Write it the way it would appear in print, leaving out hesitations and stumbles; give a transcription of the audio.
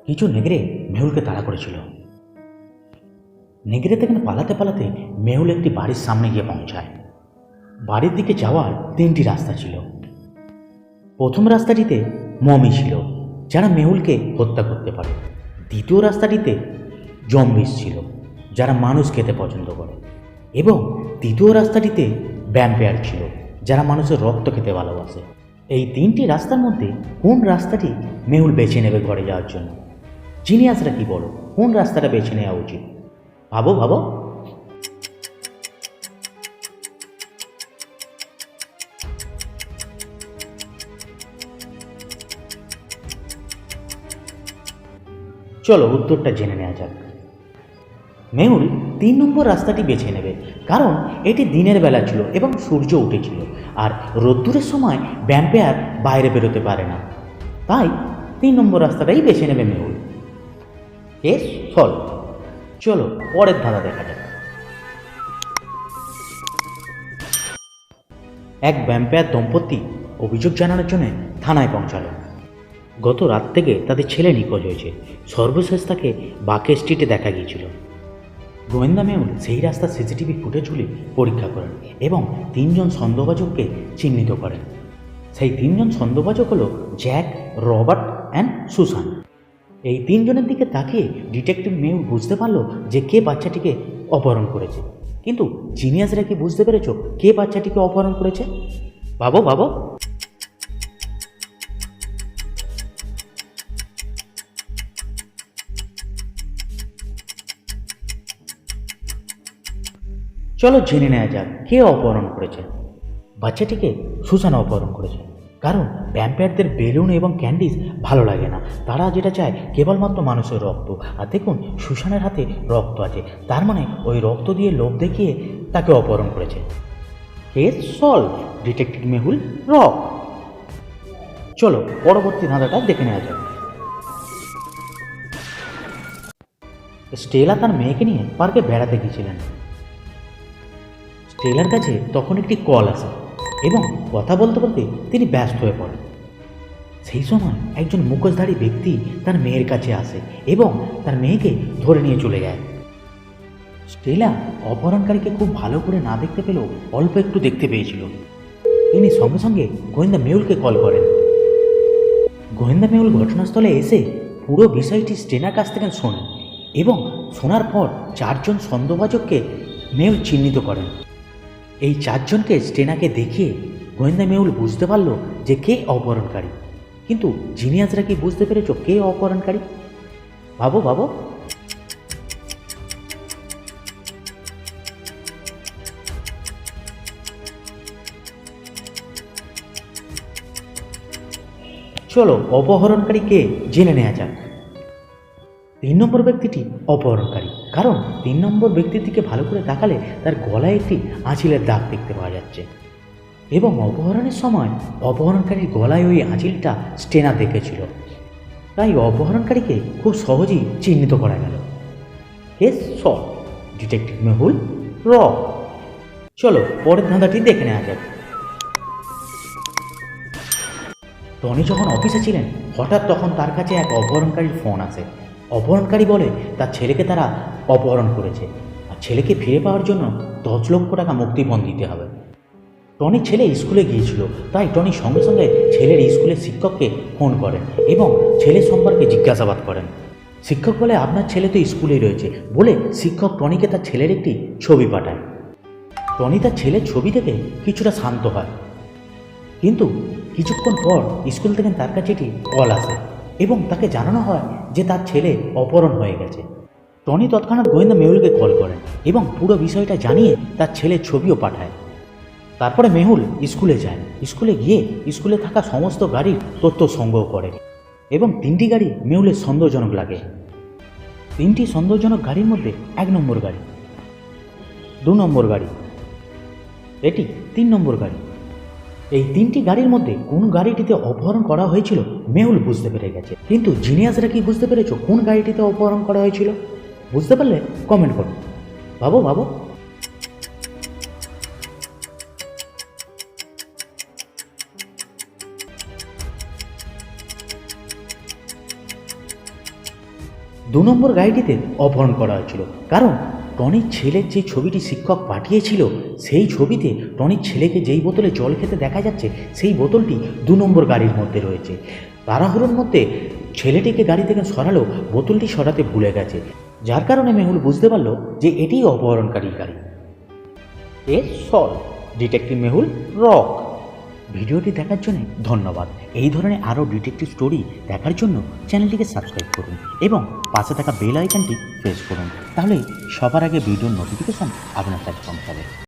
কিছু নেগড়ে মেহুলকে তাড়া করেছিল। নেগড়ে থেকে পালাতে পালাতে মেহুল একটি বাড়ির সামনে গিয়ে পৌঁছায়। বাড়ির দিকে যাওয়ার তিনটি রাস্তা ছিল। প্রথম রাস্তাটিতে মমি ছিল, যারা মেহুলকে হত্যা করতে পারে। দ্বিতীয় রাস্তাটিতে জম্বিস ছিল, যারা মানুষ খেতে পছন্দ করে। এবং তৃতীয় রাস্তাটিতে ভ্যাম্পায়ার ছিল, যারা মানুষের রক্ত খেতে ভালোবাসে। এই তিনটি রাস্তার মধ্যে কোন রাস্তাটি মেহুল বেছে নেবে ঘরে যাওয়ার জন্য? জিনিয়াসরা কি বলো, কোন রাস্তাটা বেছে নেওয়া উচিত? ভাবো ভাবো। চলো উত্তরটা জেনে নেওয়া যাক। মেহুল 3 নম্বর রাস্তাটি বেছে নেবে, কারণ এটি দিনের বেলা ছিল এবং সূর্য উঠেছিল, আর রোদ্দুরের সময় ভ্যাম্পায়ার বাইরে বেরোতে পারে না। তাই 3 নম্বর রাস্তাটাই বেছে নেবে মেহুল। Case solve. চলো পরের ধাঁধা দেখা যাক। এক ভ্যাম্পায়ার দম্পতি অভিযোগ জানানোর জন্য থানায় পৌঁছালো। গত রাত থেকে তাদের ছেলে নিখোঁজ হয়েছে। সর্বশেষ তাকে বাকে স্ট্রিটে দেখা গিয়েছিল। গোয়েন্দা মেহুল সেই রাস্তার সিসিটিভি ফুটেজগুলি পরীক্ষা করেন এবং 3 জন সন্দেহভাজককে চিহ্নিত করেন। সেই 3 জন সন্দেহভাজক হল জ্যাক, রবার্ট অ্যান্ড সুসান। এই 3 জনের দিকে তাকিয়ে ডিটেকটিভ মেহুল বুঝতে পারলো যে কে বাচ্চাটিকে অপহরণ করেছে। কিন্তু জিনিয়াসরা কি বুঝতে পেরেছো কে বাচ্চাটিকে অপহরণ করেছে? ভাবো ভাবো। চলো জেনে নেওয়া যাক কে অপহরণ করেছে। বাচ্চাটিকে সুসান অপহরণ করেছে, কারণ ভ্যাম্পায়ারদের বেলুন এবং ক্যান্ডিজ ভালো লাগে না। তারা যেটা চায় কেবলমাত্র মানুষের রক্ত। আর দেখুন সুসানের হাতে রক্ত আছে, তার মানে ওই রক্ত দিয়ে লোভ দেখিয়ে তাকে অপহরণ করেছে। Case solve. Detective Mehul rock. চলো পরবর্তী ধাঁধাটা দেখে নেওয়া যাক। স্টেলা তার মেয়েকে নিয়ে পার্কে বেড়াতে গিয়েছিলেন। স্টেলার কাছে তখন একটি কল আসে এবং কথা বলতে বলতে তিনি ব্যস্ত হয়ে পড়েন। সেই সময় একজন মুখোশধারী ব্যক্তি তার মেয়ের কাছে আসে এবং তার মেয়েকে ধরে নিয়ে চলে যায়। স্টেলা অপহরণকারীকে খুব ভালো করে না দেখতে পেলেও অল্প একটু দেখতে পেয়েছিল। তিনি সঙ্গে সঙ্গে গোয়েন্দা মেহুলকে কল করেন। গোয়েন্দা মেহুল ঘটনাস্থলে এসে পুরো বিষয়টি স্টেলার কাছ থেকে শোনেন এবং শোনার পর 4 জন সন্দেহভাজককে মেহুল চিহ্নিত করেন। এই 4 জনকে স্টেনাকে দেখিয়ে গোয়েন্দা মেহুল বুঝতে পারল যে কে অপহরণকারী। কিন্তু জিনিয়াসরা কি বুঝতে পেরেছ কে অপহরণকারী? ভাবো ভাবো। চলো অপহরণকারী কে জেনে নেওয়া যাক। 3 নম্বর ব্যক্তিটি অপহরণকারী, কারণ 3 নম্বর ব্যক্তির দিকে ভালো করে তাকালে তার গলায় একটি আঁচিলের দাগ দেখতে পাওয়া যাচ্ছে এবং অপহরণের সময় অপহরণকারীর গলায় ওই আঁচিলটা স্টেনা দেখেছিল। তাই অপহরণকারীকে খুব সহজেই চিহ্নিত করা গেল। Case solve. Detective Mehul rock. চলো পরের ধাঁধাটি দেখে নেওয়া যাক। টনি যখন অফিসে ছিলেন, হঠাৎ তখন তার কাছে এক অপহরণকারীর ফোন আসে। অপহরণকারী বলে তার ছেলেকে তারা অপহরণ করেছে আর ছেলেকে ফিরে পাওয়ার জন্য 10 লক্ষ টাকা মুক্তিপণ দিতে হবে। টনির ছেলে স্কুলে গিয়েছিল, তাই টনি সঙ্গে সঙ্গে ছেলের স্কুলের শিক্ষককে ফোন করেন এবং ছেলের সম্পর্কে জিজ্ঞাসাবাদ করেন। শিক্ষক বলে আপনার ছেলে তো স্কুলেই রয়েছে বলে শিক্ষক টনিকে তার ছেলের একটি ছবি পাঠায়। টনি তার ছেলের ছবি দেখে কিছুটা শান্ত হয়, কিন্তু কিছুক্ষণ পর স্কুল থেকে তার কাছে একটি কল আসে এবং তাকে জানানো হয় যে তার ছেলে অপহরণ হয়ে গেছে। টনি তৎক্ষণাৎ গোয়েন্দা মেহুলকে কল করেন এবং পুরো বিষয়টা জানিয়ে তার ছেলের ছবিও পাঠায়। তারপরে মেহুল স্কুলে যায়। স্কুলে গিয়ে স্কুলে থাকা সমস্ত গাড়ির তথ্য সংগ্রহ করে এবং 3টি গাড়ি মেহুলের সন্দেহজনক লাগে। 3টি সন্দেহজনক গাড়ির মধ্যে 1 নম্বর গাড়ি, 2 নম্বর গাড়ি, এটি 3 নম্বর গাড়ি। এই 3টি গাড়ির মধ্যে কোন গাড়িটিতে অপহরণ করা হয়েছিল মেহুল বুঝতে পেরে গেছে। কিন্তু জিনিয়াসরা কি বুঝতে পেরেছো কোন গাড়িটিতে অপহরণ করা হয়েছিল? বুঝতে পারলে কমেন্ট করো। ভাবো ভাবো। 2 নম্বর গাড়িটিতে অপহরণ করা হয়েছিল, কারণ টনির ছেলের যে ছবিটি শিক্ষক পাঠিয়েছিল সেই ছবিতে টনির ছেলেকে যেই বোতলে জল খেতে দেখা যাচ্ছে সেই বোতলটি 2 নম্বর গাড়ির মধ্যে রয়েছে। তাড়াহুড়োর মধ্যে ছেলেটিকে গাড়ি থেকে সরালেও বোতলটি সরাতে ভুলে গেছে, যার কারণে মেহুল বুঝতে পারলো যে এটিই অপহরণকারীর গাড়ি। এর সল ডিটেকটিভ মেহুল রক। ভিডিওটি দেখার জন্য ধন্যবাদ। এই ধরনের আরও ডিটেকটিভ স্টোরি দেখার জন্য চ্যানেলটিকে সাবস্ক্রাইব করুন এবং পাশে থাকা বেল আইকনটি প্রেস করুন, তাহলে সবার আগে ভিডিওর নোটিফিকেশান আপনার কাছে পৌঁছাবে।